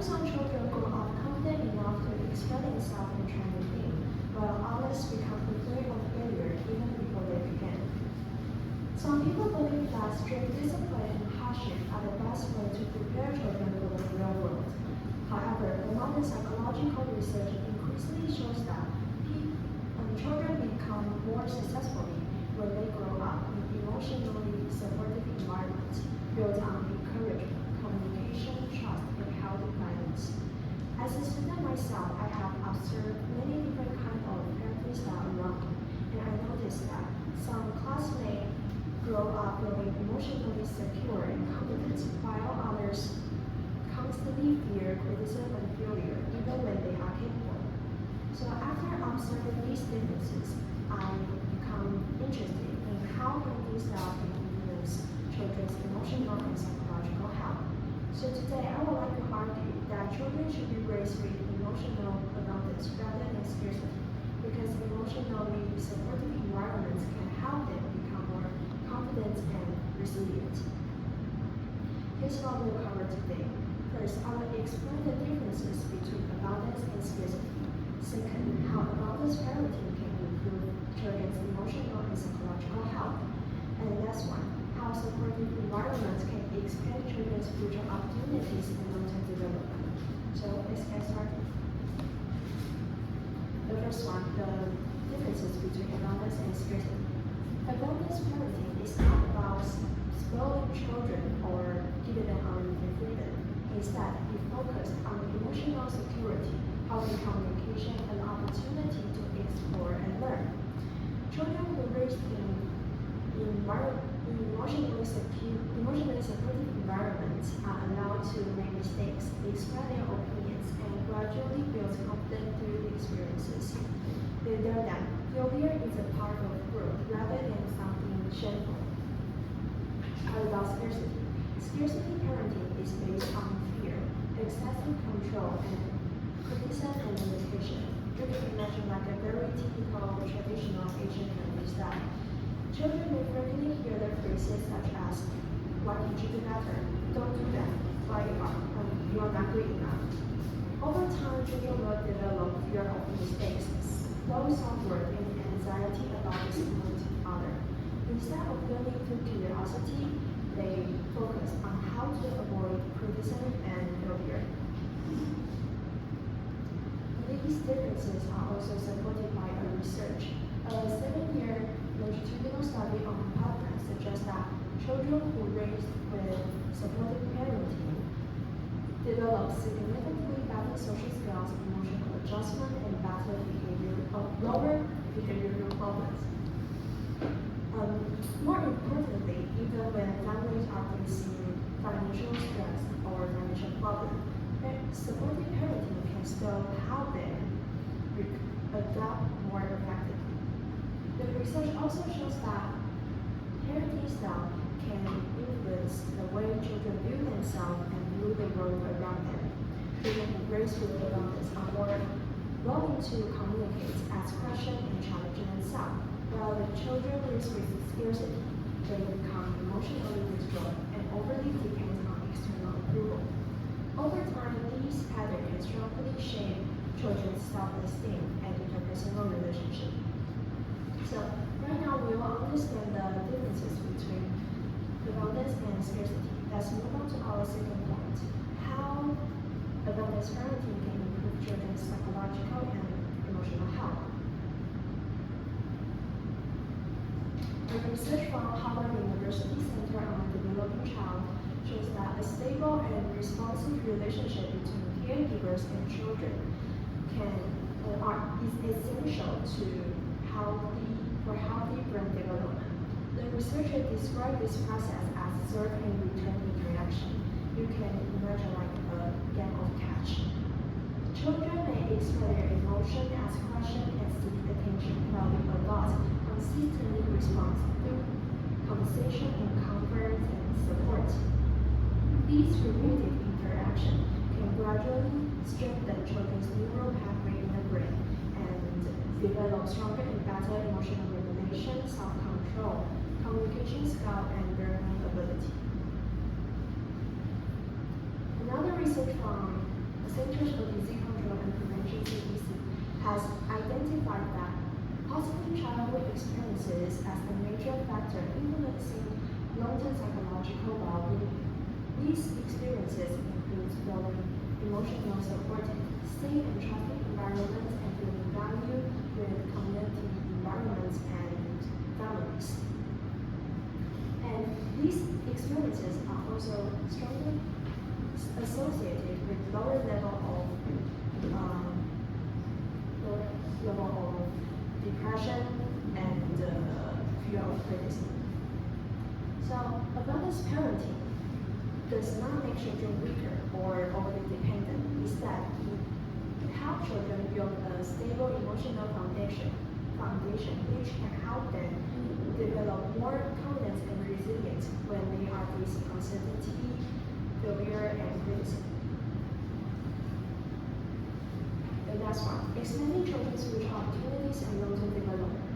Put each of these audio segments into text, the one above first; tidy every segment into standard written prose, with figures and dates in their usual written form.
some children grow up confident enough to express themselves and try new things, while others become afraid of failure even before they begin. Some people believe that strict discipline and hardship are the best way to prepare children for the real world. However, the modern psychological research increasingly shows that children become more successful when they grow up in emotionally supportive environments built on encouragement, communication, trust, and healthy guidance. As a student myself, I have observed many different kinds of parenting styles around me, and I noticed that some classmates grow up feeling emotionally secure and confident, while others constantly fear criticism and failure, even when they are capable. So after observing these differences, I become interested in how parenting style can influence children's emotional and psychological health. So today, I would like to argue that children should be raised with emotional abundance rather than scarcity, because emotionally supportive environments can help them become more confident and resilient. Here's what we'll cover today. First, I will explain the differences between abundance and scarcity. Second, how abundance parenting can improve children's emotional and psychological health. And last one, how supportive environments can expand children's future opportunities and long-term development. So let's get started. The first one, the differences between abundance and scarcity. Abundance parenting is not about spoiling children or giving them unlimited freedom. Instead, it focuses on emotional security, healthy communication, and opportunity to explore and learn. Children who are raised in emotionally supportive environments are allowed to make mistakes, express their opinions, and gradually build confidence through the experiences. They learn that failure is a part of growth rather than something shameful. How about scarcity? Scarcity parenting is based on fear, excessive control, and criticism and limitation. You can imagine like a very typical traditional Asian family style. Children may frequently hear the phrases such as, "Why can't you do better? Don't do that. Why you are not good enough." Over time, children will develop fear of mistakes, low self-worth, and anxiety about disappointing others. Instead of learning through curiosity, they focus on how to avoid criticism and failure. These differences are also supported by a research. A 7-year longitudinal study on partners suggests that children who raised with supportive parenting develop significantly better social skills, emotional adjustment, and lower behavioral problems. More importantly, even when families are facing financial stress or financial problems, supportive parenting can still help them adapt more effectively. The research also shows that parenting style can influence the way children view themselves and view the world around them. Children who raised with abundance are more willing to communicate, ask questions, and challenge themselves, while the children raised with scarcity, they become emotionally withdrawn and overly dependent on external approval. Over time, these patterns can strongly shape children's self-esteem and interpersonal relationship. So, right now we will understand the differences between abundance and scarcity. Let's move on to our second point, how abundance parenting can improve children's psychological and emotional health. A research from Harvard University Center on Developing Child shows that a stable and responsive relationship between caregivers and children is essential for healthy brain development. The researchers described this process as serve and return interaction. You can imagine like a game of catch. Children may express their emotion, ask questions, and seek attention, while the adults consistently respond through conversation and comfort and support. These repeated interactions can gradually strengthen children's neural pathway in the brain and develop stronger and better emotional regulation, self-control, communication skill, and learning ability. Another research from Centers for Disease Control and Prevention (CDC) has identified that positive childhood experiences as a major factor influencing long-term psychological well-being. These experiences include feeling emotional supported, safe and trusting environments, and feeling valued with community environments and families. And these experiences are also strongly associated with lower level of depression and fear of criticism. So, abundance parenting does not make children weaker or overly dependent. Instead, it helps children build a stable emotional foundation which can help them develop more confidence and resilience when they are facing uncertainty, failure, and criticism. The last one, expanding children's future opportunities and long-term development.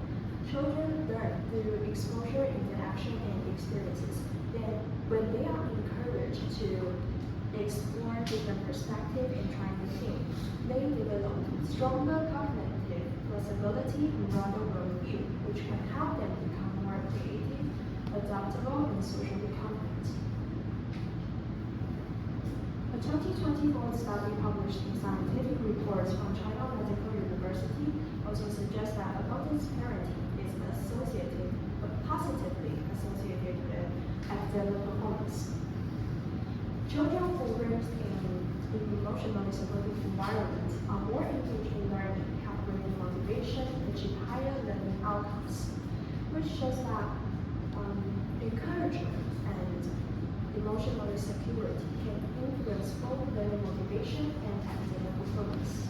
Children learn through exposure, interaction, and experiences. Then, when they are encouraged to explore different perspectives and try new things, they develop stronger cognitive flexibility and broader worldview, which can help them become more creative, adaptable, and socially competent. A 2024 study published in Scientific Reports from China Medical University also suggests that abundance parenting is positively associated with academic performance. Children who raised in emotionally supportive environments are more engaged in learning, have greater motivation, and achieve higher learning outcomes, which shows that encouragement and emotional security can influence both learning motivation and academic performance.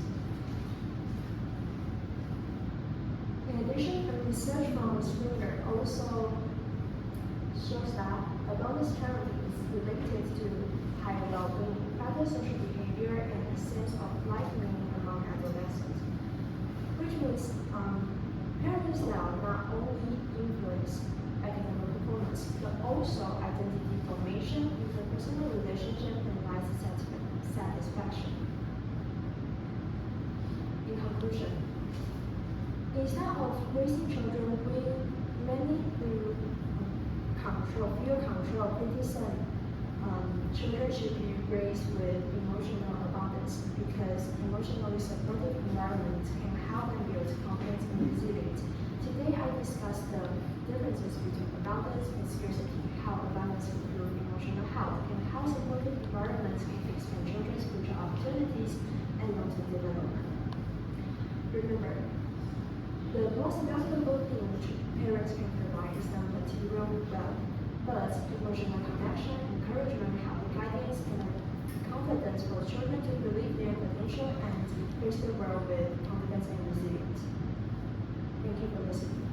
In addition, the research from Springer also shows that abundance parenting is related to higher well-being, better social behavior, and a sense of life meaning among adolescents, which means parents now not only influence academic performance, but also identity formation, interpersonal relationship, and life satisfaction. In conclusion, instead of raising children mainly through fear, control, criticism, children should be raised with emotional abundance because emotionally supportive environments can help them build confidence and resilience. Today, I discussed the differences between abundance and scarcity, how abundance improves emotional health, and how supportive environments can expand children's future opportunities and long-term development. Remember, the most valuable thing which parents can provide is not material wealth, but emotional connection, encouragement, healthy guidance, and confidence for children to believe their potential and face the world with confidence and resilience. Thank you for listening.